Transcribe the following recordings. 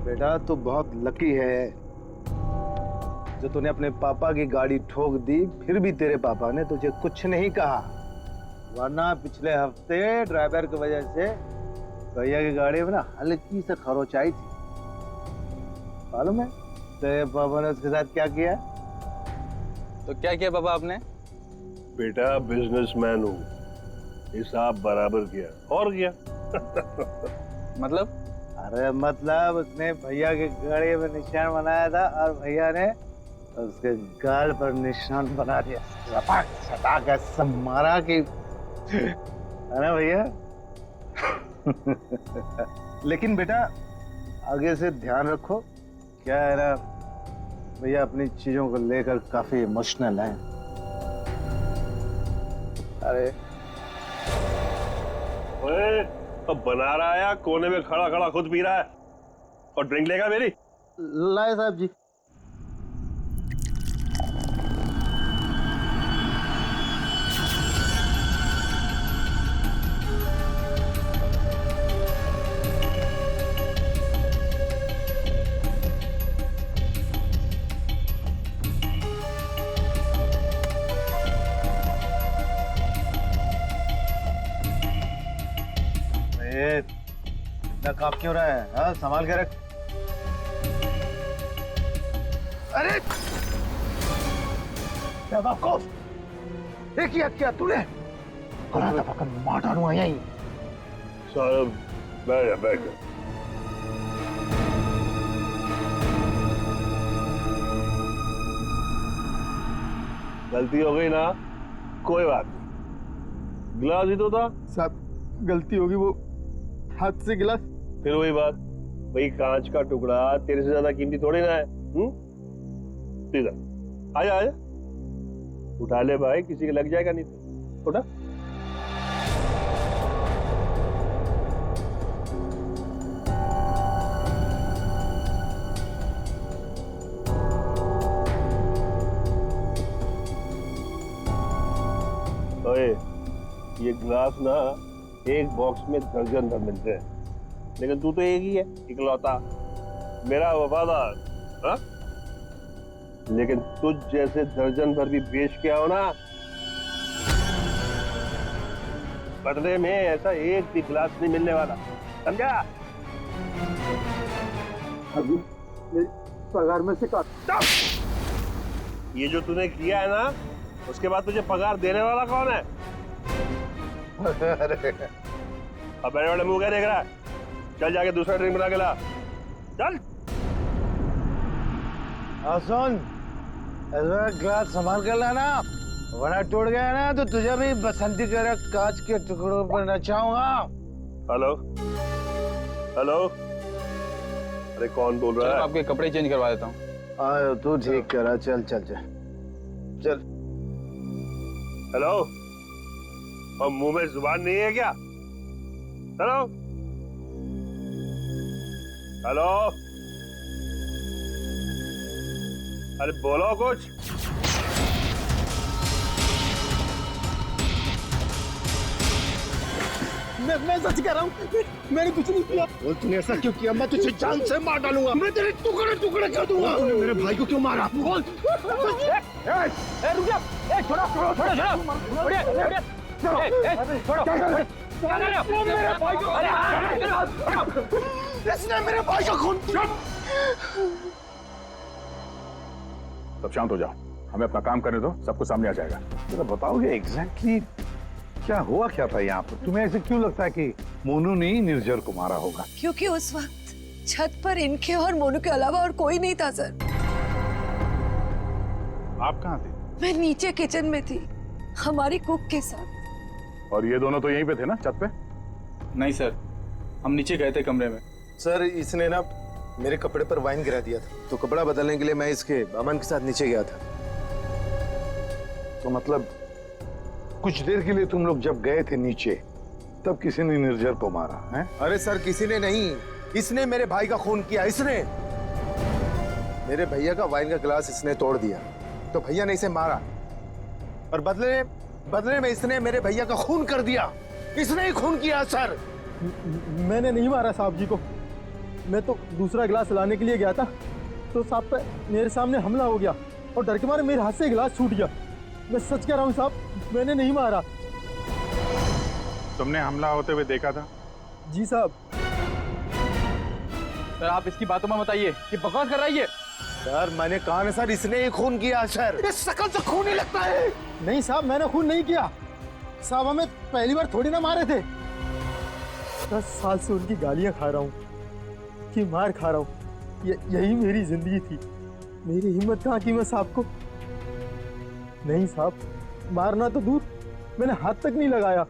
बेटा तू बहुत लकी है जो तूने अपने पापा की गाड़ी ठोक दी, फिर भी तेरे पापा ने तुझे कुछ नहीं कहा। वरना पिछले हफ्ते ड्राइवर की वजह से भैया की गाड़ी में ना हल्की से खरोच आई थी। मालूम है तेरे पापा ने उसके साथ क्या किया? तो क्या किया पापा आपने? बेटा बिजनेसमैन हूँ, हिसाब बराबर किया और किया। मतलब? अरे मतलब उसने भैया की गाड़ी में निशान बनाया था और भैया ने उसके गाल पर निशान बना दिया। सपाक सटाक ऐसा मारा कि, है ना भैया? लेकिन बेटा आगे से ध्यान रखो, क्या है ना भैया अपनी चीजों को लेकर काफी इमोशनल है। अरे ओए, अब बना रहा है या कोने में खड़ा खड़ा खुद पी रहा है? और ड्रिंक लेगा मेरी? लाए साहब जी। इतना कांप क्यों रहा है? हाँ संभाल के रख। अरे बेवकूफ, ये क्या तूने? पकड़ मार डालूंगा यहीं। साहब बैठ जा। गलती हो गई ना, कोई बात नहीं, गिलास ही तो था। साहब गलती होगी, वो हाथ से गिलास। फिर वही बात, भाई कांच का टुकड़ा तेरे से ज्यादा कीमती थोड़ी ना है। सीधा आजा आजा, उठा ले भाई, किसी के लग जाएगा नहीं तो। उठा। ओए, ये ग्लास ना एक बॉक्स में दर्जन भर मिलते हैं, लेकिन तू तो एक ही है, इकलौता मेरा वफादार। हाँ? लेकिन तुझ जैसे दर्जन भर भी बेच के आओ ना, बदले में ऐसा एक भी गिलास नहीं मिलने वाला, समझा? अभी पगार में से काट। ये जो तूने किया है ना, उसके बाद तुझे पगार देने वाला कौन है? अब बड़े बड़े मुंह क्या देख रहा है? चल जाके दूसरा ड्रिंक बना के ला, चल। सुन, ग्लास संभाल कर लाना, वरना टूट गया ना तो तुझे भी बसंती तरह कांच के टुकड़ों पर नचाऊंगा। हेलो हेलो, अरे कौन बोल रहा है? आपके कपड़े चेंज करवा देता हूँ। तू ठीक करा, चल चल चल चल। हेलो, और मुंह में जुबान नहीं है क्या? हेलो हेलो, अरे बोलो कुछ। मैं सच कह रहा हूँ, मैंने कुछ नहीं किया। बोल तूने ऐसा क्यों किया? मैं तुझे जान से मार डालूंगा, मैं तेरे टुकड़े टुकड़े कर दूंगा। मेरे भाई को क्यों मारा? बोल। रुक जा, छोड़ो छोड़ो छोड़ो छोड़ो, छोड़िए छोड़िए, छोड़ो। मेरे भाई को, इसने मेरे भाई का खून। सब शांत हो जाओ, हमें अपना काम करने दो, सब कुछ सामने आ जाएगा। जरा बताओगे एग्जैक्टली क्या हुआ क्या था यहाँ पर? तुम्हें ऐसे क्यों लगता है कि मोनू ने ही निर्जर को मारा होगा? क्योंकि उस वक्त छत पर इनके और मोनू के अलावा और कोई नहीं था सर। आप कहाँ थे? मैं नीचे किचन में थी, हमारी कुक के साथ। और ये दोनों तो यहीं पे थे ना, छत पे? नहीं सर, हम नीचे गए थे कमरे में। सर इसने ना मेरे कपड़े पर वाइन गिरा दिया था, तो कपड़ा बदलने के लिए मैं इसके अमन के साथ नीचे गया था। तो मतलब कुछ देर के लिए तुम लोग जब गए थे नीचे, तब किसी ने निर्जर को मारा है? अरे सर किसी ने नहीं, इसने मेरे भाई का खून किया। इसने मेरे भैया का वाइन का गिलास इसने तोड़ दिया, तो भैया ने इसे मारा और बदले में इसने मेरे भैया का खून कर दिया। इसने ही खून किया सर। मैंने नहीं मारा साहब जी को। मैं तो दूसरा गिलास लाने के लिए गया था तो साहब पे मेरे सामने हमला हो गया और डर के मारे मेरे हाथ से गिलास छूट गया। मैं सच कह रहा हूँ साहब, मैंने नहीं मारा। तुमने हमला होते हुए देखा था? जी साहब। सर आप इसकी बातों में बताइए, ये बकवास कर रहा है ये। सर मैंने कहा ना सर, इसने ही खून किया सर। इस शकल से खून ही लगता है। नहीं साहब, मैंने खून नहीं किया साहब, हमें पहली बार थोड़ी ना मारे थे। 10 साल से उनकी गालियां खा रहा हूँ, कि मार खा रहा हूँ, यही मेरी जिंदगी थी। मेरी हिम्मत कहाँ की मैं साहब को। नहीं साहब, मारना तो दूर, मैंने हाथ तक नहीं लगाया।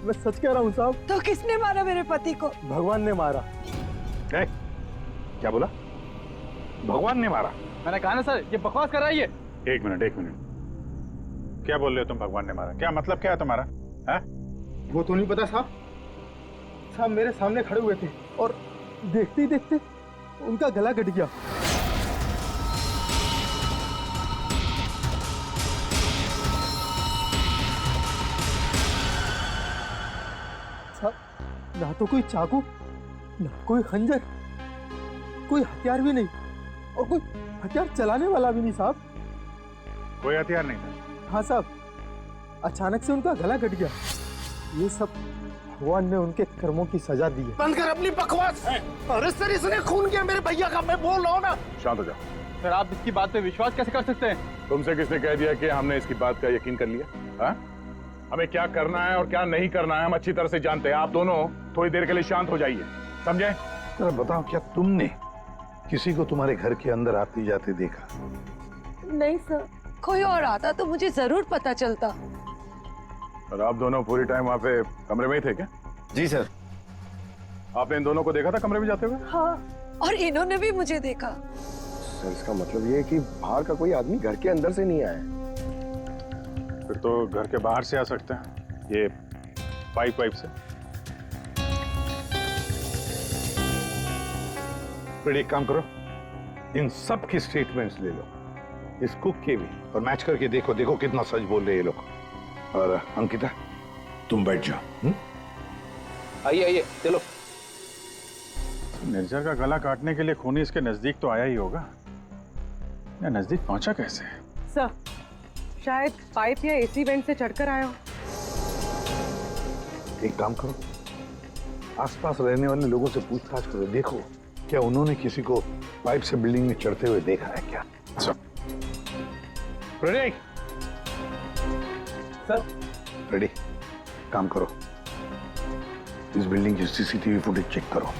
मैं सच कह रहा हूँ साहब। तो किसने मारा मेरे पति को? भगवान ने मारा। क्या बोला? भगवान ने मारा? मैंने कहा ना सर, ये बकवास कर रहा है ये। एक मिनट। क्या बोल रहे हो तुम? भगवान ने मारा? क्या मतलब क्या है तुम्हारा? है? वो तो नहीं पता साहब। साहब मेरे सामने खड़े हुए थे और देखते ही देखते उनका गला कट गया। साहब ना तो कोई चाकू, ना कोई खंजर, कोई हथियार भी नहीं और कोई हथियार चलाने वाला भी नहीं साहब। कोई हथियार नहीं था? हाँ साहब, अचानक से उनका गला कट गया। ये सब भगवान ने उनके कर्मों की सजा दी है। बंद कर अपनी बकवास। अरे सर इसने खून किया मेरे भैया का, मैं बोल रहा हूँ ना। शांत हो जाओ। सर आप इसकी बात पे विश्वास कैसे कर सकते हैं? तुमसे किसने कह दिया कि हमने इसकी बात का यकीन कर लिया? हाँ? हमें क्या करना है और क्या नहीं करना है हम अच्छी तरह से जानते हैं। आप दोनों थोड़ी देर के लिए शांत हो जाइए, समझे? जरा बताओ, क्या तुमने किसी को तुम्हारे घर के अंदर आते जाते देखा? नहीं सर, कोई और आता तो मुझे जरूर पता चलता। और आप दोनों पूरी टाइम वहाँ पे कमरे में ही थे क्या? जी सर। आपने इन दोनों को देखा था कमरे में जाते हुए? हाँ, और इन्होंने भी मुझे देखा। सर इसका मतलब ये है कि बाहर का कोई आदमी घर के अंदर से नहीं आया। फिर तो घर के बाहर से आ सकते हैं, ये पाइप से। फिर एक काम करो, इन सब की स्टेटमेंट्स ले लो, इस कुक के भी, और मैच करके देखो कितना सच बोल रहे हैं ये लोग। और अंकिता तुम बैठ जाओ। आइए चलो। निर्जर का गला काटने के लिए खूनी इसके नजदीक तो आया ही होगा। या नजदीक पहुंचा कैसे? सर शायद पाइप या एसी वेंट से चढ़कर आया हो। एक काम करो, आसपास रहने वाले लोगों से पूछताछ करो, देखो क्या उन्होंने किसी को पाइप से बिल्डिंग में चढ़ते हुए देखा है क्या? रेडी? Sir ready? काम करो, इस बिल्डिंग की सीसीटीवी फुटेज चेक करो।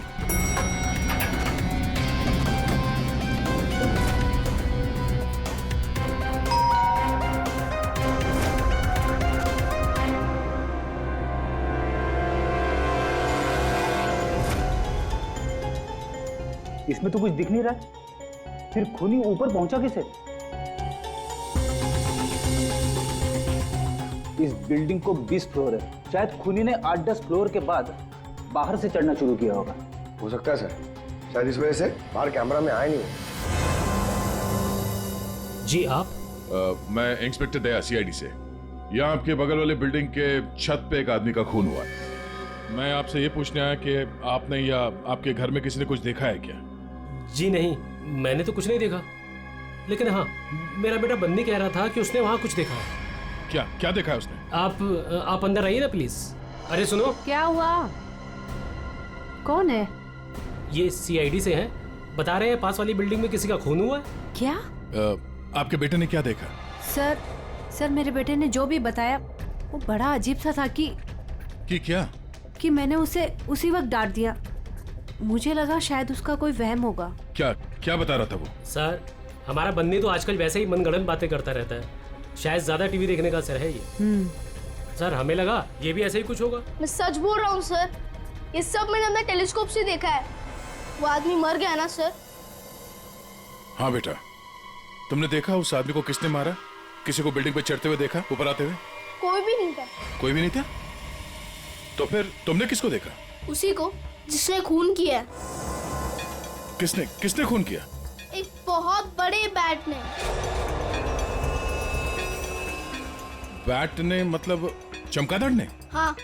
इसमें तो कुछ दिख नहीं रहा, फिर खूनी ऊपर पहुंचा कैसे? इस बिल्डिंग को 20 फ्लोर है, शायद खूनी ने 8-10 फ्लोर के बाद बाहर से चढ़ना शुरू किया होगा। हो सकता है सर, शायद इस वजह से बाहर कैमरा में आया नहीं। जी आप? मैं इंस्पेक्टर दया सीआईडी से। यहाँ आपके बगल वाले बिल्डिंग के छत पे एक आदमी का खून हुआ है। मैं आपसे ये पूछने आया कि आपने या आपके घर में किसी ने कुछ देखा है क्या? जी नहीं, मैंने तो कुछ नहीं देखा, लेकिन हाँ मेरा बेटा बन्नी कह रहा था कि उसने वहाँ कुछ देखा है। क्या देखा है उसने? आप अंदर आइए ना प्लीज। अरे सुनो। क्या हुआ? कौन है? ये सीआईडी से हैं, बता रहे हैं पास वाली बिल्डिंग में किसी का खून हुआ है। क्या? आपके बेटे ने क्या देखा? सर मेरे बेटे ने जो भी बताया वो बड़ा अजीब सा था कि क्या? कि मैंने उसे उसी वक्त डांट दिया। मुझे लगा शायद उसका कोई वहम होगा। क्या बता रहा था वो? सर हमारा बन्नी तो आजकल वैसे ही मनगढ़ंत बातें करता रहता है, शायद ज्यादा टीवी देखने का असर है ये। सर हमें लगा ये भी ऐसे ही कुछ होगा। मैं सच बोल रहा हूँ सर, ये सब मैंने अपने टेलीस्कोप से देखा है। वो आदमी मर गया ना सर। हाँ बेटा, तुमने देखा उस आदमी को किसने मारा? किसी को बिल्डिंग पे चढ़ते हुए देखा, ऊपर आते हुए? कोई भी नहीं था। कोई भी नहीं था? तो फिर तुमने किसको देखा? उसी को जिसने खून किया। किसने खून किया? एक बहुत बड़े बैट ने। बैट ने मतलब चमगादड़ ने? हाँ,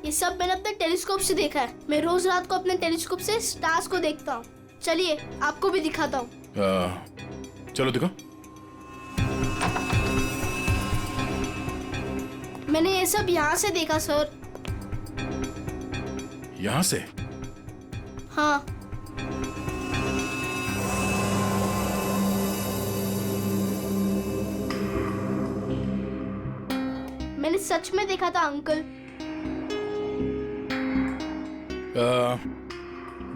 ये सब मैंने अपने टेलीस्कोप से देखा है। मैं रोज रात को अपने टेलीस्कोप से स्टार्स को देखता हूँ। चलिए आपको भी दिखाता हूँ। चलो दिखो। मैंने ये सब यहाँ से देखा सर। यहाँ से? हाँ। मैंने सच में देखा था अंकल।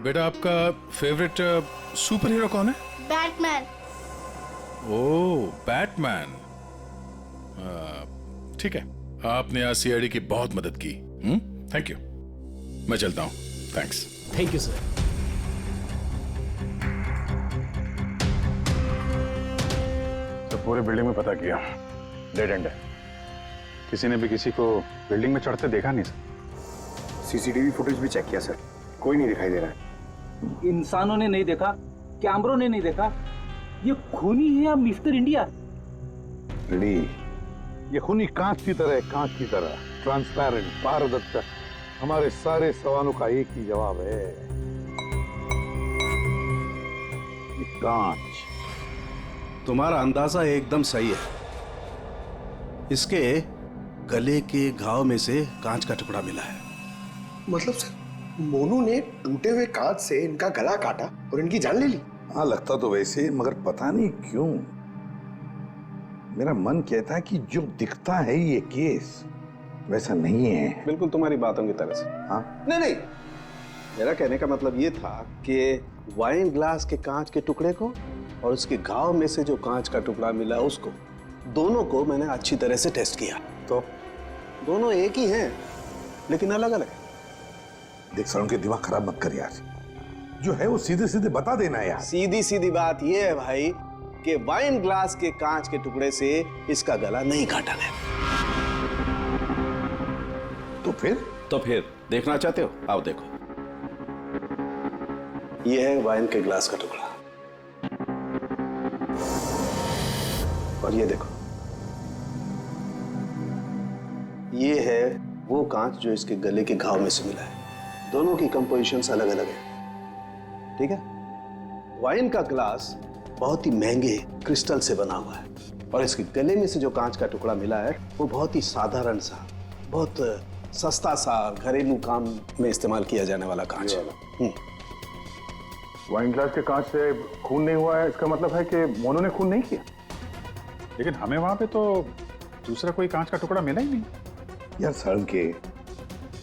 बेटा आपका फेवरेट सुपर हीरो कौन है? बैटमैन। ओह बैटमैन। ठीक है, आपने आज सीआईडी की बहुत मदद की। Thank you. मैं चलता हूँ। थैंक्स। Thank you sir. तो पूरे बिल्डिंग में पता किया, डेड एंड है। किसी ने भी किसी को बिल्डिंग में चढ़ते देखा नहीं सर। सीसीटीवी फुटेज भी चेक किया सर, कोई नहीं दिखाई दे रहा है। इंसानों ने नहीं देखा, कैमरों ने नहीं देखा। ये खूनी है या मिस्टर इंडिया? रेडी, ये खूनी कांच की तरह है, कांच की तरह ट्रांसपेरेंट, पारदर्शी। हमारे सारे सवालों का एक ही जवाब है, ये कांच। तुम्हारा अंदाजा एकदम सही है। इसके गले के घाव में से कांच का टुकड़ा मिला है। मतलब सर, मोनू ने टूटे हुए कांच से इनका गला काटा और इनकी जान ले ली? हाँ लगता तो वैसे, मगर पता नहीं क्यों मेरा मन कहता है कि जो दिखता है ये केस वैसा नहीं है। बिल्कुल तुम्हारी बातों की तरह से। हाँ नहीं, मेरा कहने का मतलब ये था कि वाइन ग्लास के कांच के टुकड़े को और उसके घाव में से जो कांच का टुकड़ा मिला उसको, दोनों को मैंने अच्छी तरह से टेस्ट किया। तो दोनों एक ही हैं, लेकिन अलग अलग है। देख सर, उनके दिमाग खराब मत कर यार, जो है वो सीधे सीधे बता देना यार। सीधी सीधी बात ये है भाई कि वाइन ग्लास के कांच के टुकड़े से इसका गला नहीं काटा गया। तो फिर देखना चाहते हो? आओ देखो, ये है वाइन के ग्लास का टुकड़ा और ये देखो, ये है वो कांच जो इसके गले के घाव में से मिला है। दोनों की कंपोजिशंस अलग अलग है, ठीक है? वाइन का ग्लास बहुत ही महंगे क्रिस्टल से बना हुआ है और इसके गले में से जो कांच का टुकड़ा मिला है वो बहुत ही साधारण सा, बहुत सस्ता सा, घरेलू काम में इस्तेमाल किया जाने वाला कांच है। वाइन ग्लास के कांच से खून नहीं हुआ है, इसका मतलब है कि मोनू ने खून नहीं किया। लेकिन हमें वहां पे तो दूसरा कोई कांच का टुकड़ा मिला ही नहीं यार। सड़न के,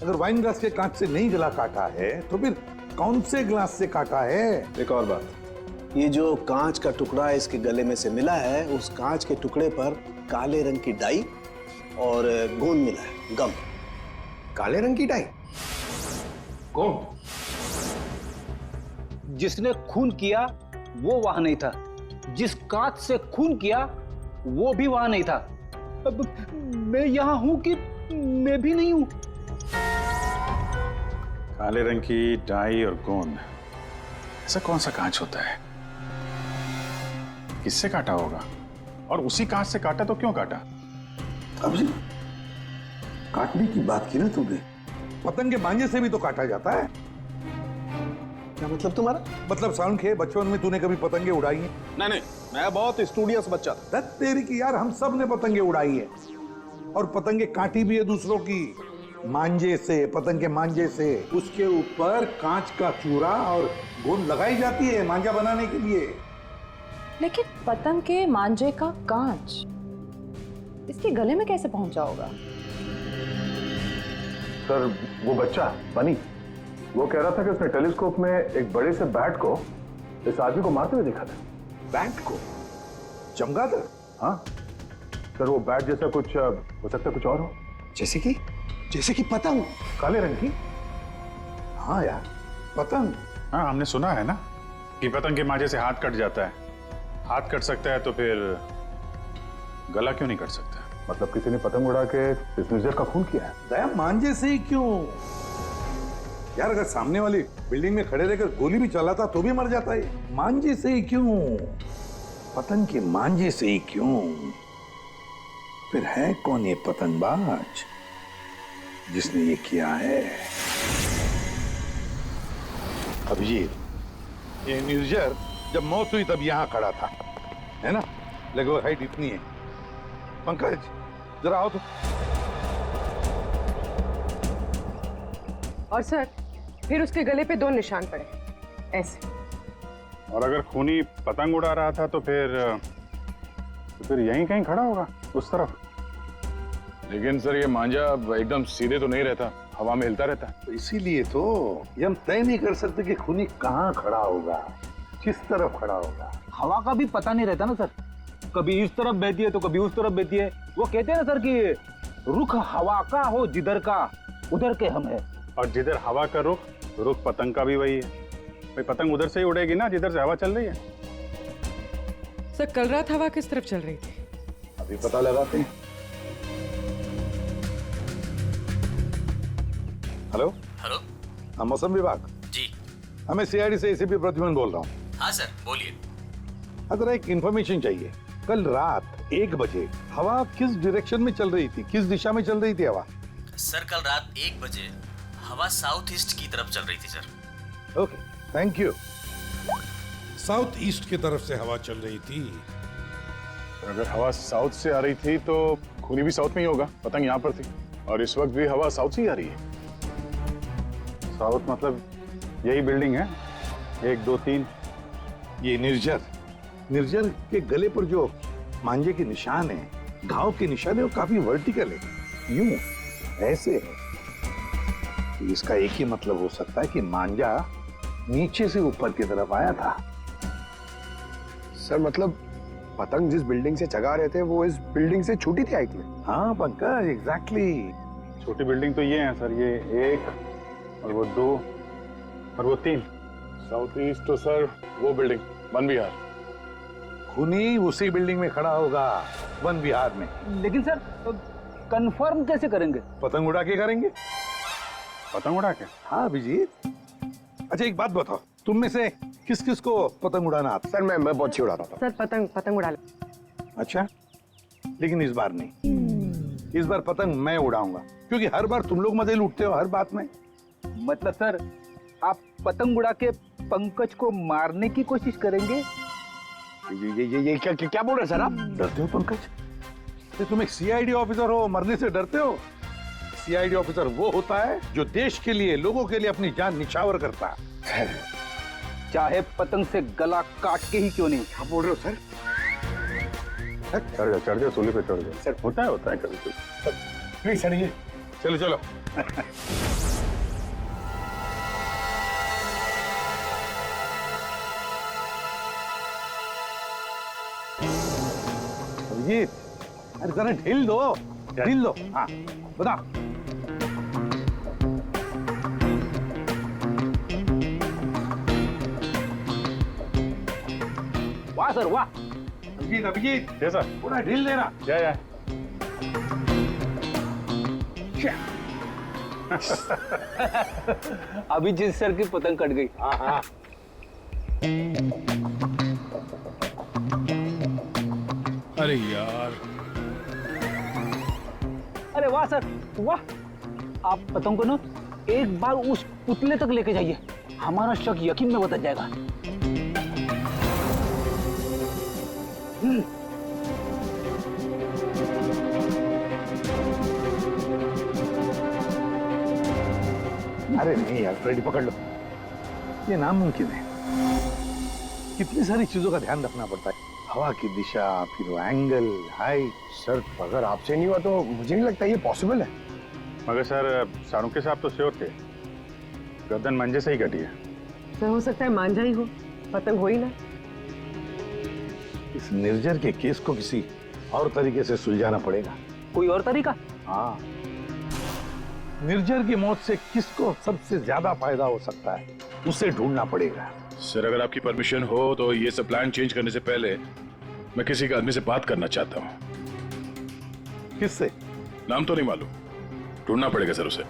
अगर वाइन ग्लास के कांच से नहीं गला काटा है तो फिर कौन से ग्लास से काटा है? एक और बात, ये जो कांच का टुकड़ा इसके गले में से मिला है, उस कांच के टुकड़े पर काले रंग की डाई और गोंद मिला है, गम। काले रंग की डाई? कौन? जिसने खून किया वो वहां नहीं था, जिस कांच से खून किया वो भी वहां नहीं था। अब मैं यहां हूं कि मैं भी नहीं हूं। काले रंग की डाई और गोंद, ऐसा कौन सा कांच होता है? किससे काटा होगा? और उसी कांच से काटा तो क्यों काटा? अब जी काटने की बात की ना तुमने, पतंग के मांझे से भी तो काटा जाता है। क्या मतलब तुम्हारा? मतलब साउंड के बचपन में तूने कभी पतंगे उड़ाई हैं? नहीं, मैं बहुत स्टूडियस बच्चा था। तेरी की यार, हम सब ने पतंगे उड़ाई है और पतंगे काटी भी है दूसरों की, मांझे से, पतंग के मांझे से। उसके ऊपर कांच का चूरा और गोंद लगाई जाती है मांझा बनाने के लिए। लेकिन पतंग के मांझे का कांच इसके गले में कैसे पहुंचा होगा? सर, वो बच्चा बनी, वो कह रहा था कि उसने टेलीस्कोप में एक बड़े से बैट को इस आदमी को मारते हुए देखा था। बैट को? चमगादड़? हाँ सर, वो बैट जैसा कुछ हो सकता है, कुछ और हो। जैसे कि पतंग काले रंग की? हाँ यार, पतंग। हाँ, हमने सुना है ना कि पतंग के मांझे से हाथ कट जाता है। हाथ कट सकता है तो फिर गला क्यों नहीं कट सकता? मतलब किसी ने पतंग उड़ा के इस न्यूज़र का खून किया है। दया, मांझे से ही क्यों यार? अगर सामने वाली बिल्डिंग में खड़े रहकर गोली भी चलाता तो भी मर जाता है। मांझे से ही क्यों? पतंग के मांझे से ही क्यों? फिर है कौन ये पतंगबाज? जिसने ये किया है। अभिजीत, ये निर्जर जब मौत हुई तब यहाँ खड़ा था, है ना? लगभग हाइट इतनी है। पंकज, जरा आओ तो। और सर, फिर उसके गले पे 2 निशान पड़े, ऐसे। और अगर खूनी पतंग उड़ा रहा था तो फिर यहीं कहीं खड़ा होगा, उस तरफ। लेकिन सर ये मांझा एकदम सीधे तो नहीं रहता, हवा में हिलता रहता है। तो इसीलिए तो ये हम तय नहीं कर सकते कि खूनी कहाँ खड़ा होगा, किस तरफ खड़ा होगा। हवा का भी पता नहीं रहता ना सर, कभी इस तरफ बहती है तो कभी उस तरफ बहती है। वो कहते हैं ना सर कि रुख हवा का हो जिधर का उधर के हम है। और जिधर हवा का रुख पतंग का भी वही है। भाई पतंग उधर से ही उड़ेगी ना जिधर से हवा चल रही है। सर, कल रात हवा किस तरफ चल रही थी? अभी पता लगाते हैं। हेलो हेलो, हाँ, मौसम विभाग जी। हमें सीआईडी से एसीपी प्रद्युमन बोल रहा हूँ। हाँ सर, बोलिए। अगर एक इंफॉर्मेशन चाहिए, कल रात 1 बजे हवा किस डायरेक्शन में चल रही थी, किस दिशा में चल रही थी हवा? सर, कल रात 1 बजे हवा साउथ ईस्ट की तरफ चल रही थी sir. Okay, thank you. South east की तरफ से हवा चल रही थी। अगर हवा साउथ से आ रही थी तो खूनी भी साउथ में ही होगा, पतंग यहाँ पर थी। और इस वक्त भी हवा साउथ से ही आ रही है। साउथ मतलब यही बिल्डिंग है, 1 2 3। ये निर्जर के गले पर जो मांझे के निशान है, घाव के निशान है, वो काफी वर्टिकल है, यूं ऐसे है। तो इसका एक ही मतलब हो सकता है कि मांझा नीचे से ऊपर की तरफ आया था। सर मतलब पतंग जिस बिल्डिंग से चगा रहे थे वो इस बिल्डिंग से छोटी थी हाइट में? हाँ पंकज, एग्जैक्टली। छोटी बिल्डिंग तो ये है सर, ये 1 और वो 2 और वो 3। साउथ ईस्ट तो सर वो बिल्डिंग वन विहार। खूनी उसी बिल्डिंग में खड़ा होगा, वन विहार में। लेकिन सर कंफर्म कैसे करेंगे? पतंग उड़ा के करेंगे। पतंग उड़ा के? हाँ अभिजीत। अच्छा एक बात बताओ, तुम में से किस किस को पतंग उड़ाना आता? सर मैं बहुत अच्छी उड़ाता था। सर, पतंग उड़ा ले। अच्छा, लेकिन इस बार नहीं। इस बार पतंग मैं उड़ाऊंगा, क्योंकि हर बार तुम लोग मजे लूटते हो हर बात में। मतलब सर, आप पतंग उड़ा के पंकज को मारने की कोशिश करेंगे? ये क्या बोल रहे सर आप? डरते हो पंकज? तुम एक सीआईडी ऑफिसर हो, मरने से डरते हो? सीआईडी ऑफिसर वो होता है जो देश के लिए, लोगों के लिए अपनी जान निछावर करता है। चाहे पतंग से गला काट के ही क्यों नहीं। क्या बोल रहे हो सर? चढ़ जाओ सूली पे, चढ़ जाओ सर। होता है कभी कभी। प्लीज चढ़िए। चलो चलो। अभिजीत, अरे जरा ढील दो, ढील दो। हाँ बता। वाह सर वाह। अभिजीत जैसा पूरा ढील देना। या अभिजीत सर की पतंग कट गई। हाँ हाँ। अरे यार, अरे वाह सर वाह। आप पतंग को ना एक बार उस पुतले तक लेके जाइए, हमारा शक यकीन में बदल जाएगा। अरे नहीं यार, फ्रेडी पकड़ लो। ये नामुमकिन है। कितनी सारी चीजों का ध्यान रखना पड़ता है, हवा की दिशा, फिर वो एंगल, हाइट। सर अगर आपसे नहीं हुआ तो मुझे नहीं लगता ये पॉसिबल है। मगर सर सारुके साहब तो श्योर थे, गर्दन मंजे से ही कटी है। सर, हो सकता है मांझा ही हो, पतंग हो ही ना। इस निर्जर के केस को किसी और तरीके से सुलझाना पड़ेगा। कोई और तरीका? हाँ, निर्जर की मौत से किसको सबसे ज्यादा फायदा हो सकता है, उसे ढूंढना पड़ेगा। सर अगर आपकी परमिशन हो तो ये सब प्लान चेंज करने से पहले मैं किसी के आदमी से बात करना चाहता हूँ। किससे? नाम तो नहीं मालूम, ढूंढना पड़ेगा सर उसे।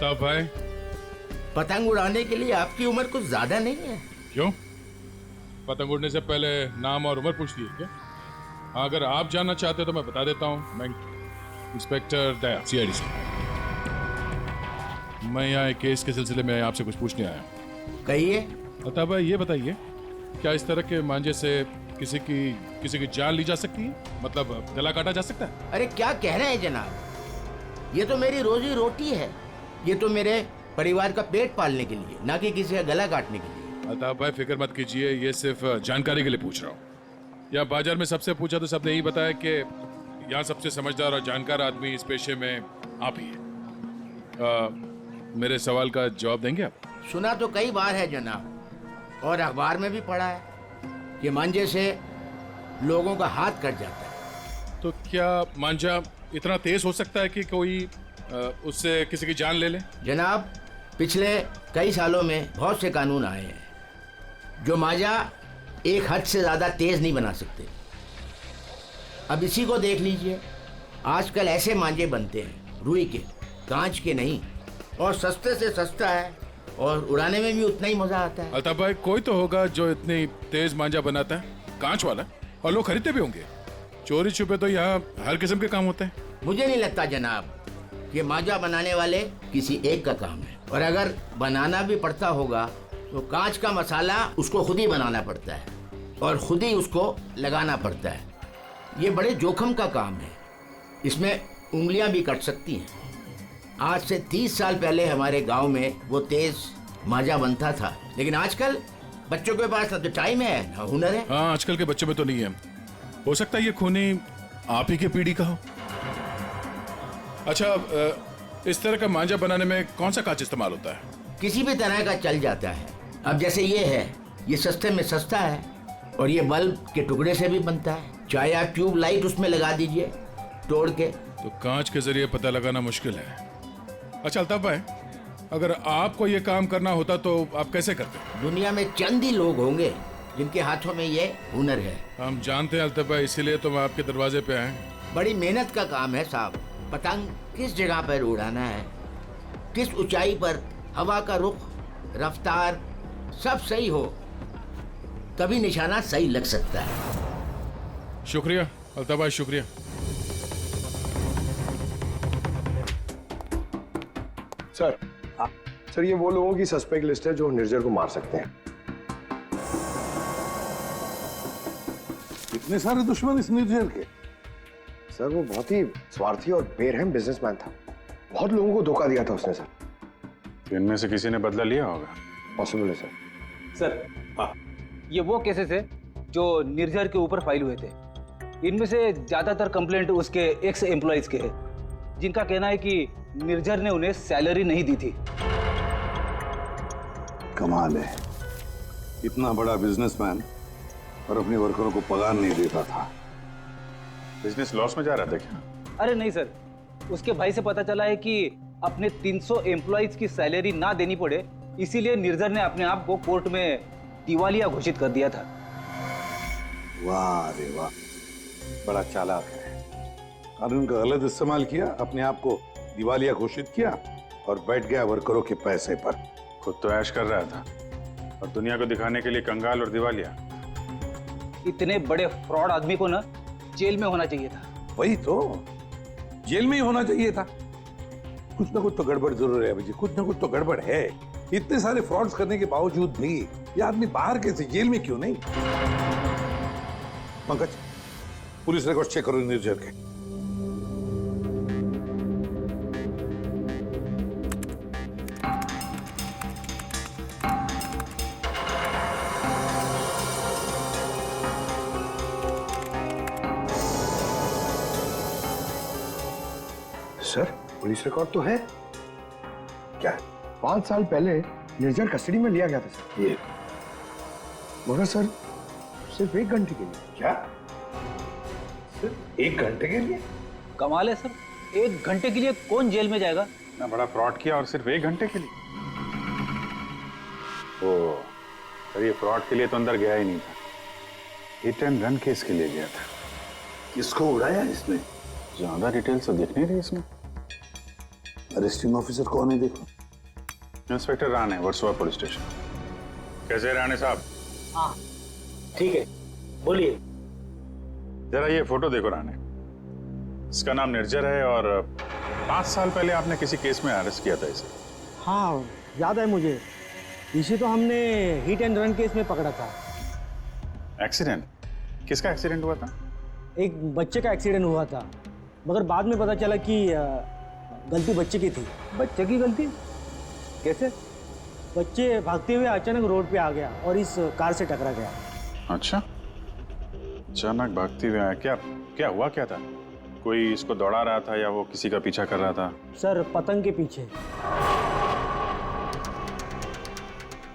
अल्ताफ भाई, पतंग उड़ाने के लिए आपकी उम्र कुछ ज्यादा नहीं है। क्यों? पतंग उड़ने से पहले नाम और उम्र पूछती है क्या? हाँ, अगर आप जानना चाहते हो तो मैं बता देता हूँ। मैं इंस्पेक्टर दया, सीआईडी से। मैं यहाँ एक केस के सिलसिले में आपसे कुछ पूछने आया हूँ। कहिए। अल्ताफ भाई, ये बताइए, क्या इस तरह के मांझे से किसी की जान ली जा सकती है? मतलब गला काटा जा सकता है? अरे क्या कह रहे हैं जनाब, ये तो मेरी रोजी रोटी है, ये तो मेरे परिवार का पेट पालने के लिए, ना कि किसी का गला काटने के लिए। अल्ताफ भाई, फिक्र मत कीजिए, ये सिर्फ जानकारी के लिए पूछ रहा हूँ। या बाजार में सबसे पूछा तो सबने यही बताया कि यहाँ सबसे समझदार और जानकार आदमी इस पेशे में आप ही हैं। मेरे सवाल का जवाब देंगे आप? सुना तो कई बार है जनाब, और अखबार में भी पढ़ा है कि मांझे से लोगों का हाथ कट जाता है। तो क्या मांझा इतना तेज हो सकता है कि कोई उससे किसी की जान ले ले? जनाब, पिछले कई सालों में बहुत से कानून आए हैं जो मांझा एक हद से ज्यादा तेज नहीं बना सकते। अब इसी को देख लीजिए, आजकल ऐसे मांझे बनते हैं रुई के, कांच के नहीं, और सस्ते से सस्ता है और उड़ाने में भी उतना ही मजा आता है। अल्ताफ भाई, कोई तो होगा जो इतनी तेज मांझा बनाता है, कांच वाला, और लोग खरीदते भी होंगे। चोरी छुपे तो यहाँ हर किस्म के काम होते हैं। मुझे नहीं लगता जनाब कि मांझा बनाने वाले किसी एक का काम है, और अगर बनाना भी पड़ता होगा तो कांच का मसाला उसको खुद ही बनाना पड़ता है और खुद ही उसको लगाना पड़ता है। ये बड़े जोखिम का काम है, इसमें उंगलियां भी कट सकती हैं। आज से 30 साल पहले हमारे गांव में वो तेज मांझा बनता था, लेकिन आजकल बच्चों के पास ना तो टाइम है ना हुनर है। हाँ, आजकल के बच्चों में तो नहीं है। हो सकता है ये खूनी आप ही के पीढ़ी का हो। अच्छा, इस तरह का मांझा बनाने में कौन सा कांच इस्तेमाल होता है? किसी भी तरह का चल जाता है। अब जैसे ये है, ये सस्ते में सस्ता है, और ये बल्ब के टुकड़े से भी बनता है। चाहे आप ट्यूब लाइट उसमें लगा दीजिए तोड़ के। तो कांच के जरिए पता लगाना मुश्किल है। अच्छा अल्ताफ भाई, अगर आपको ये काम करना होता तो आप कैसे करते? दुनिया में चंद ही लोग होंगे जिनके हाथों में ये हुनर है। हम जानते हैं अल्ताफ भाई, इसीलिए तो मैं आपके दरवाजे पे आए। बड़ी मेहनत का काम है साहब। पतंग किस जगह पर उड़ाना है, किस ऊंचाई पर, हवा का रुख, रफ्तार, सब सही हो तभी निशाना सही लग सकता है। शुक्रिया अल्ताफ भाई, शुक्रिया। सर, सर ये वो लोगों की सस्पेक्ट लिस्ट है जो निर्जर को मार सकते हैं। इतने सारे दुश्मन इस निर्जर के? सर वो बहुत ही स्वार्थी और बेरहम बिजनेसमैन था, बहुत लोगों को धोखा दिया था उसने सर। तो इनमें से किसी ने बदला लिया होगा? पॉसिबल है सर। सर हाँ, ये वो केसेस है जो निर्जर के ऊपर फाइल हुए थे। इनमें से ज्यादातर कंप्लेंट उसके एक्स एम्प्लॉइज के हैं, जिनका कहना है कि निर्जर ने उन्हें सैलरी नहीं दी थी। कमाल है, इतना बड़ा बिजनेसमैन और अपने वर्करों को पगार नहीं देता था। बिजनेस लॉस में जा रहा था क्या? अरे नहीं सर, उसके भाई से पता चला है कि अपने 300 एम्प्लॉइज की सैलरी ना देनी पड़े, इसीलिए निर्जर ने अपने आप को कोर्ट में दिवालिया घोषित कर दिया था। वाह रे वाह, बड़ा चालाक है। कानून का गलत इस्तेमाल किया, अपने आप को दिवालिया घोषित किया और बैठ गया वर्करों के पैसे पर। खुद तो ऐश कर रहा था और दुनिया को दिखाने के लिए कंगाल और दिवालिया। इतने बड़े फ्रॉड आदमी को ना जेल में होना चाहिए था। वही तो, जेल में ही होना चाहिए था। कुछ ना कुछ तो गड़बड़ जरूर है भाई, कुछ ना कुछ तो गड़बड़ है। इतने सारे फ्रॉड्स करने के बावजूद भी ये आदमी बाहर कैसे, जेल में क्यों नहीं? पंकज, पुलिस रिकॉर्ड चेक करो निर्जर के। सर पुलिस रिकॉर्ड तो है। क्या? 5 साल पहले निर्जर कस्टडी में लिया गया था सर। ये मगर सर सिर्फ 1 घंटे के लिए। क्या? सिर्फ 1 घंटे के लिए? कमाल है सर, 1 घंटे के लिए कौन जेल में जाएगा? इतना बड़ा फ्रॉड किया और सिर्फ 1 घंटे के लिए? ओ, सर ये फ्रॉड के लिए तो अंदर गया ही नहीं था, हिट एंड रन केस के लिए गया था। किसको उड़ाया इसने? ज्यादा डिटेल्स तो दिख नहीं रही इसमें। अरेस्टिंग ऑफिसर कौन है देखो? Inspector Rane, Versova police station. कैसे राणे साहब? हाँ ठीक है, बोलिए। जरा ये फोटो देखो राणे। इसका नाम निर्जर है और 5 साल पहले आपने किसी केस में अरेस्ट किया था इसे। हाँ याद है मुझे, इसे तो हमने हिट एंड रन केस में पकड़ा था। एक्सीडेंट? किसका एक्सीडेंट हुआ था? एक बच्चे का एक्सीडेंट हुआ था, मगर बाद में पता चला कि गलती बच्चे की थी। बच्चे की गलती? कैसे? बच्चे भागते हुए अचानक रोड पे आ गया और इस कार से टकरा गया। अच्छा, अचानक भागते हुए आया। क्या क्या हुआ, क्या था? कोई इसको दौड़ा रहा था या वो किसी का पीछा कर रहा था? सर पतंग के पीछे।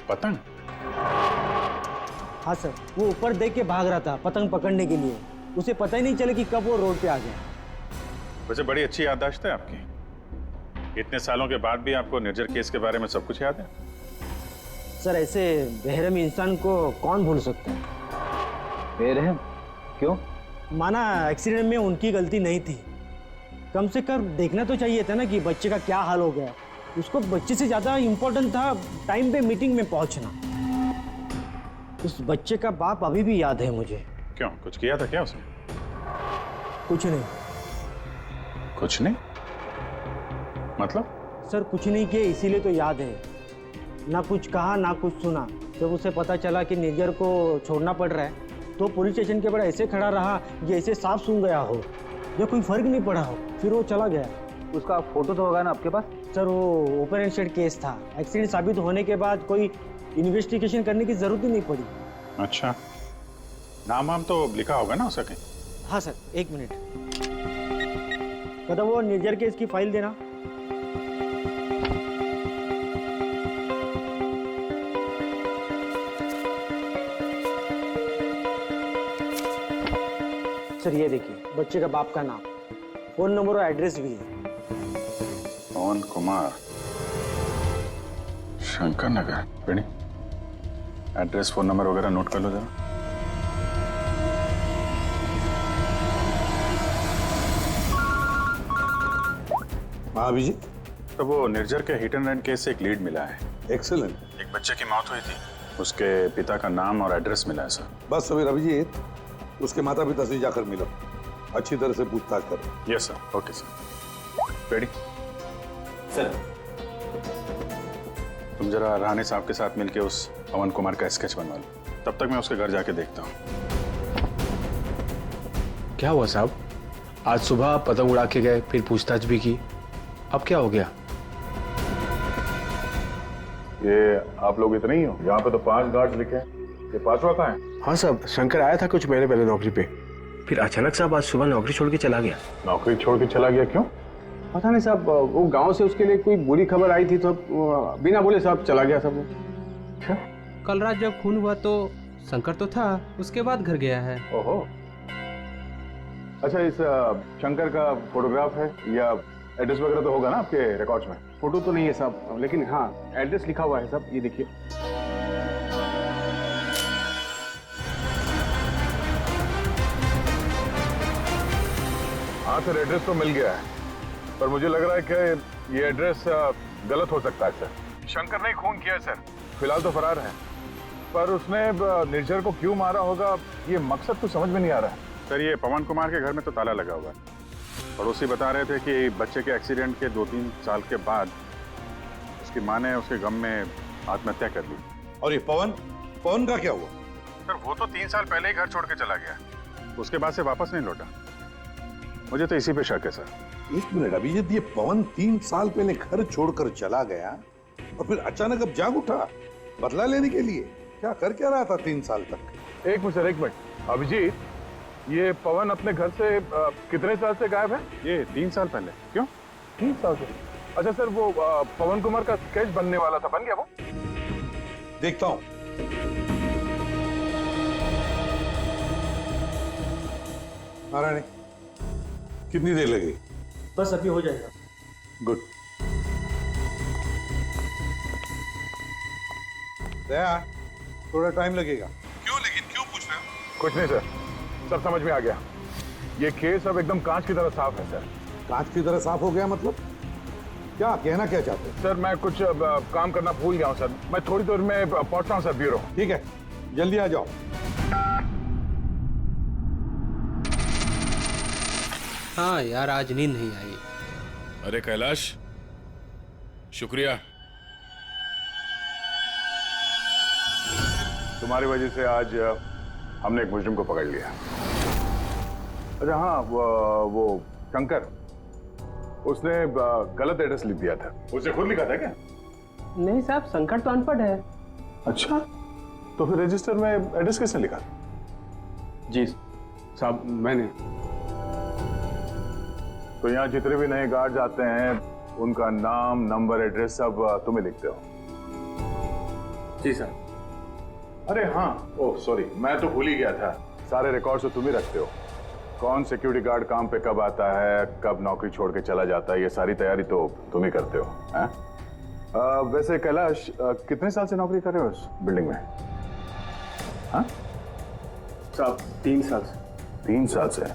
पतंग? हाँ सर, वो ऊपर देख के भाग रहा था पतंग पकड़ने के लिए। उसे पता ही नहीं चला कि कब वो रोड पे आ गया। वैसे बड़ी अच्छी याददाश्त है आपकी। इतने सालों के बाद भी आपको निर्जर केस के बारे में सब कुछ याद है? सर ऐसे बेरहम इंसान को कौन भूल सकता है? बेरहम? क्यों? माना एक्सीडेंट में उनकी गलती नहीं थी, कम से कम देखना तो चाहिए था ना कि बच्चे का क्या हाल हो गया। उसको बच्चे से ज्यादा इम्पोर्टेंट था टाइम पे मीटिंग में पहुंचना। उस बच्चे का बाप अभी भी याद है मुझे। क्यों, कुछ किया था क्या उसने? कुछ नहीं। कुछ नहीं मतलब? सर कुछ नहीं किया, इसीलिए तो याद है। ना कुछ कहा ना कुछ सुना। जब उसे पता चला कि निर्जर को छोड़ना पड़ रहा है तो पुलिस स्टेशन के बाहर ऐसे खड़ा रहा जैसे सांप सूंघ गया हो, जो कोई फर्क नहीं पड़ा हो। फिर वो चला गया। उसका फोटो तो होगा ना आपके पास? सर वो ओपन एंड शेड केस था। एक्सीडेंट साबित होने के बाद कोई इन्वेस्टिगेशन करने की जरूरत ही नहीं पड़ी। अच्छा, नाम वाम तो लिखा होगा ना उसका कहीं? हाँ सर, एक मिनट। मतलब वो निर्जर केस की फाइल देना। सर ये देखिए, बच्चे का बाप का नाम, फोन नंबर और एड्रेस भी है। पवन कुमार, शंकर नगर। बेटी, एड्रेस फोन नंबर वगैरह नोट कर लो जरा। हाँ अभिजीत। तो वो निर्जर के हिट एंड रन केस से एक लीड मिला है। एक्सीलेंट। एक बच्चे की मौत हुई थी, उसके पिता का नाम और एड्रेस मिला है सर। बस अभी अभिजीत, उसके माता पिता से जाकर मिलो, अच्छी तरह से पूछताछ करो। Yes sir. Okay sir. Ready sir. तुम जरा राणे साहब के साथ मिलके उस पवन कुमार का स्केच बनवा लो, तब तक मैं उसके घर जाके देखता हूँ। क्या हुआ साहब? आज सुबह आप पतंग उड़ा के गए, फिर पूछताछ भी की, अब क्या हो गया? ये आप लोग इतने ही हो? यहाँ पे तो 5 गार्ड लिखे हैं, ये 5वां कहाँ है? हाँ साहब, शंकर आया था कुछ महीने पहले नौकरी पे, फिर अचानक साहब आज सुबह नौकरी छोड़ के चला गया। नौकरी छोड़ के चला गया? क्यों? पता नहीं साहब, वो गांव से उसके लिए कोई बुरी खबर आई थी तो बिना बोले साहब चला गया सब। अच्छा, कल रात जब खून हुआ तो शंकर तो था, उसके बाद घर गया है। ओहो। अच्छा, इस शंकर का फोटोग्राफ है या एड्रेस वगैरह तो होगा ना आपके रिकॉर्ड्स में? फोटो तो नहीं है साहब, लेकिन हाँ एड्रेस लिखा हुआ है साहब, ये देखिए। हाँ सर, एड्रेस तो मिल गया है, पर मुझे लग रहा है कि ये एड्रेस गलत हो सकता है सर। शंकर ने खून किया है सर, फिलहाल तो फरार है, पर उसने निर्जर को क्यों मारा होगा ये मकसद तो समझ में नहीं आ रहा है सर। ये पवन कुमार के घर में तो ताला लगा हुआ है। पड़ोसी बता रहे थे कि बच्चे के एक्सीडेंट के 2-3 साल के बाद उसकी माँ ने उसके गम में आत्महत्या कर ली। और ये पवन का क्या हुआ? सर वो तो 3 साल पहले ही घर छोड़ के चला गया, उसके बाद से वापस नहीं लौटा। मुझे तो इसी पे शक है सर। एक मिनट अभिजीत, ये पवन 3 साल पहले घर छोड़कर चला गया और फिर अचानक अब जाग उठा बदला लेने के लिए? क्या कर क्या रहा था 3 साल तक? एक मिनट सर, एक मिनट। अभिजीत, ये पवन अपने घर से कितने साल से गायब है? ये 3 साल पहले। क्यों 3 साल से? अच्छा सर, वो पवन कुमार का स्केच बनने वाला था, बन गया वो? देखता हूं। नारायण, कितनी देर लगेगी? बस अभी हो जाएगा। गुड। दया, थोड़ा टाइम लगेगा। क्यों, लेकिन क्यों पूछ रहे हो? कुछ नहीं सर, सब समझ में आ गया। ये केस अब एकदम कांच की तरह साफ है सर। कांच की तरह साफ हो गया मतलब? क्या कहना क्या चाहते हैं? सर मैं कुछ काम करना भूल गया हूँ सर, मैं थोड़ी देर में पहुंचता हूँ सर ब्यूरो। ठीक है, जल्दी आ जाओ। हाँ यार, आज नींद नहीं आई। अरे कैलाश, शुक्रिया। तुम्हारी वजह से आज हमने एक मुजरिम को पकड़ लिया। अच्छा हाँ, वो शंकर, उसने गलत एड्रेस लिख दिया था। उसे खुद लिखा था क्या? नहीं साहब, शंकर तो अनपढ़ है। अच्छा, तो फिर रजिस्टर में एड्रेस किसने लिखा? जी साहब, मैंने। तो यहाँ जितने भी नए गार्ड आते हैं उनका नाम, नंबर, एड्रेस सब तुम्हें लिखते हो? जी सर। अरे हाँ, ओह सॉरी, मैं तो भूल ही गया था। सारे रिकॉर्ड्स तो तुम ही रखते हो। कौन सिक्योरिटी गार्ड काम पे कब आता है, कब नौकरी छोड़ के चला जाता है, ये सारी तैयारी तो तुम ही करते हो, हैं? वैसे कैलाश, कितने साल से नौकरी कर रहे हो इस बिल्डिंग में? हाँ साहब, 3 साल से। 3 साल से?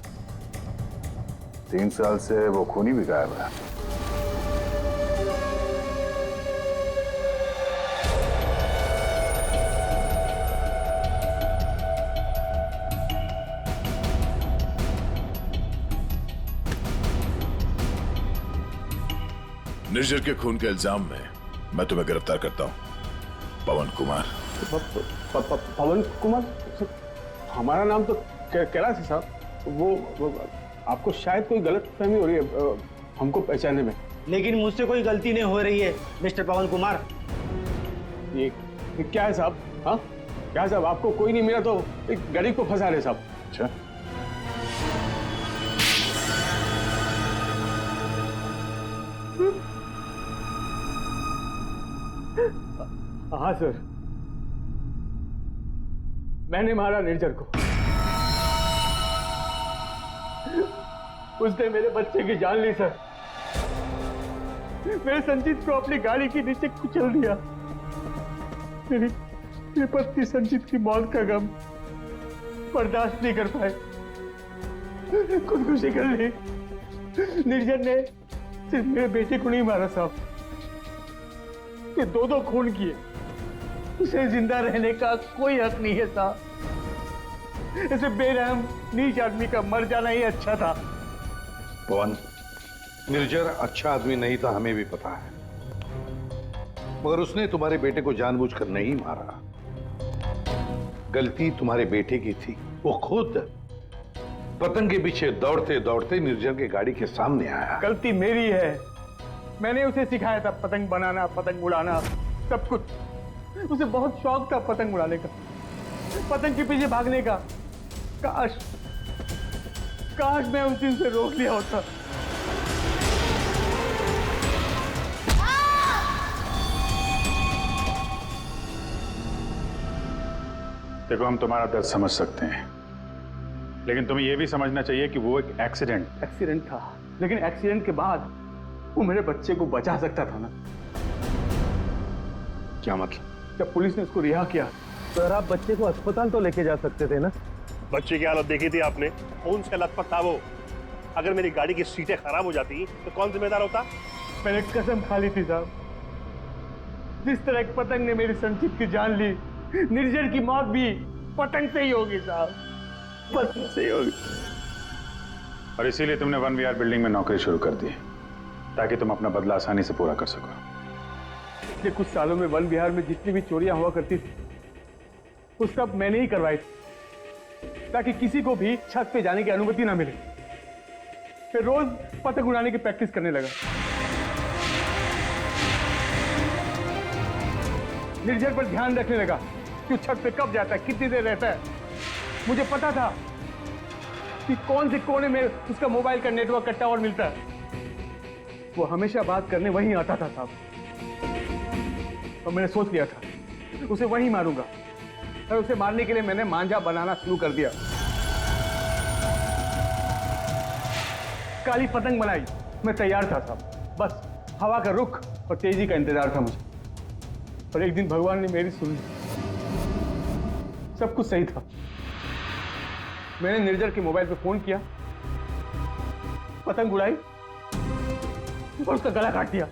3 साल से वो खूनी भी गायब है। निर्जर के खून के इल्जाम में मैं तुम्हें गिरफ्तार करता हूं, पवन कुमार। पवन कुमार? हमारा नाम तो कैलाश है साहब। वो आपको शायद कोई गलत फहमी हो रही है हमको पहचानने में। लेकिन मुझसे कोई गलती नहीं हो रही है मिस्टर पवन कुमार। ये क्या है साहब? हाँ क्या साहब, आपको कोई नहीं मिला तो एक गरीब को फंसा रहे साहब। अच्छा, हाँ सर, मैंने मारा निर्जर को। उसने मेरे बच्चे की जान ली सर। मेरे संजीत को अपनी गाड़ी के नीचे कुचल दिया। मेरी पत्नी संजीत की मौत का गम बर्दाश्त नहीं कर पाए, खुदकुशी कर ली। निर्जर ने सिर्फ मेरे बेटे को नहीं मारा साहब, ये 2 खून किए। उसे जिंदा रहने का कोई हक नहीं है साहब। ऐसे बेरहम नीच आदमी का मर जाना ही अच्छा था। पवन, निर्जर अच्छा आदमी नहीं था, हमें भी पता है, मगर उसने तुम्हारे बेटे को जानबूझकर नहीं मारा। गलती तुम्हारे बेटे की थी। वो खुद पतंग के पीछे दौड़ते दौड़ते निर्जर के गाड़ी के सामने आया। गलती मेरी है। मैंने उसे सिखाया था पतंग बनाना, पतंग उड़ाना, सब कुछ। उसे बहुत शौक था पतंग उड़ाने का, पतंग के पीछे भागने का। काश मैं उस दिन से रोक लिया होता। देखो, हम तुम्हारा दर्द समझ सकते हैं, लेकिन तुम्हें यह भी समझना चाहिए कि वो एक एक्सीडेंट था, लेकिन एक्सीडेंट के बाद वो मेरे बच्चे को बचा सकता था ना। क्या मतलब? जब पुलिस ने उसको रिहा किया, सर आप बच्चे को अस्पताल तो लेके जा सकते थे ना। बच्चे की हालत देखी थी आपने, कौन से हालत पर था वो? अगर मेरी गाड़ी की सीटें खराब हो जाती तो कौन जिम्मेदार होता? मैंने कसम खा ली थी साहब, जिस तरह एक पतंग ने मेरी संचित की जान ली, निर्जर की मौत भी पतंग से ही होगी साहब, पतंग से ही होगी। और इसीलिए तुमने 1 बिल्डिंग में नौकरी शुरू कर दी, ताकि तुम अपना बदला आसानी से पूरा कर सको। पिछले कुछ सालों में वन विहार में जितनी भी चोरियां हुआ करती थी, वो सब मैंने ही करवाई थी, ताकि किसी को भी छत पे जाने की अनुमति ना मिले। फिर रोज पतंग उड़ाने की प्रैक्टिस करने लगा। निर्जर पर ध्यान रखने लगा कि छत पे कब जाता है, कितनी देर रहता है। मुझे पता था कि कौन से कोने में उसका मोबाइल का नेटवर्क का टावर मिलता है। वो हमेशा बात करने वहीं आता था साहब, और मैंने सोच लिया था उसे वहीं मारूंगा। और उसे मारने के लिए मैंने मांझा बनाना शुरू कर दिया। काली पतंग बनाई, मैं तैयार था साहब, बस हवा का रुख और तेजी का इंतजार था मुझे। और एक दिन भगवान ने मेरी सुन ली, सब कुछ सही था। मैंने निर्जर के मोबाइल पे फोन किया, पतंग उड़ाई और उसका गला काट दिया।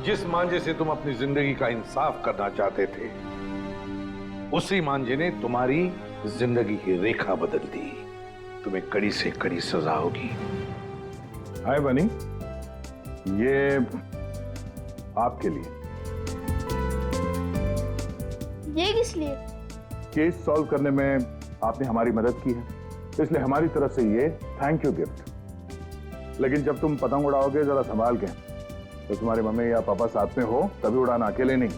जिस मांझे से तुम अपनी जिंदगी का इंसाफ करना चाहते थे, उसी मांझे ने तुम्हारी जिंदगी की रेखा बदल दी। तुम्हें कड़ी से कड़ी सजा होगी। हाय बनी, ये आपके लिए। ये किस लिए? केस सॉल्व करने में आपने हमारी मदद की है, इसलिए हमारी तरफ से ये थैंक यू गिफ्ट। लेकिन जब तुम पतंग उड़ाओगे जरा संभाल के, तो तुम्हारी मम्मी या पापा साथ में हो तभी उड़ाना, अकेले नहीं।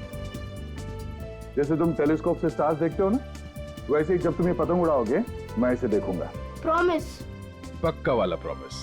जैसे तुम टेलीस्कोप से स्टार्स देखते हो ना, वैसे ही जब तुम ये पतंग उड़ाओगे मैं इसे देखूंगा। प्रॉमिस? पक्का वाला प्रॉमिस।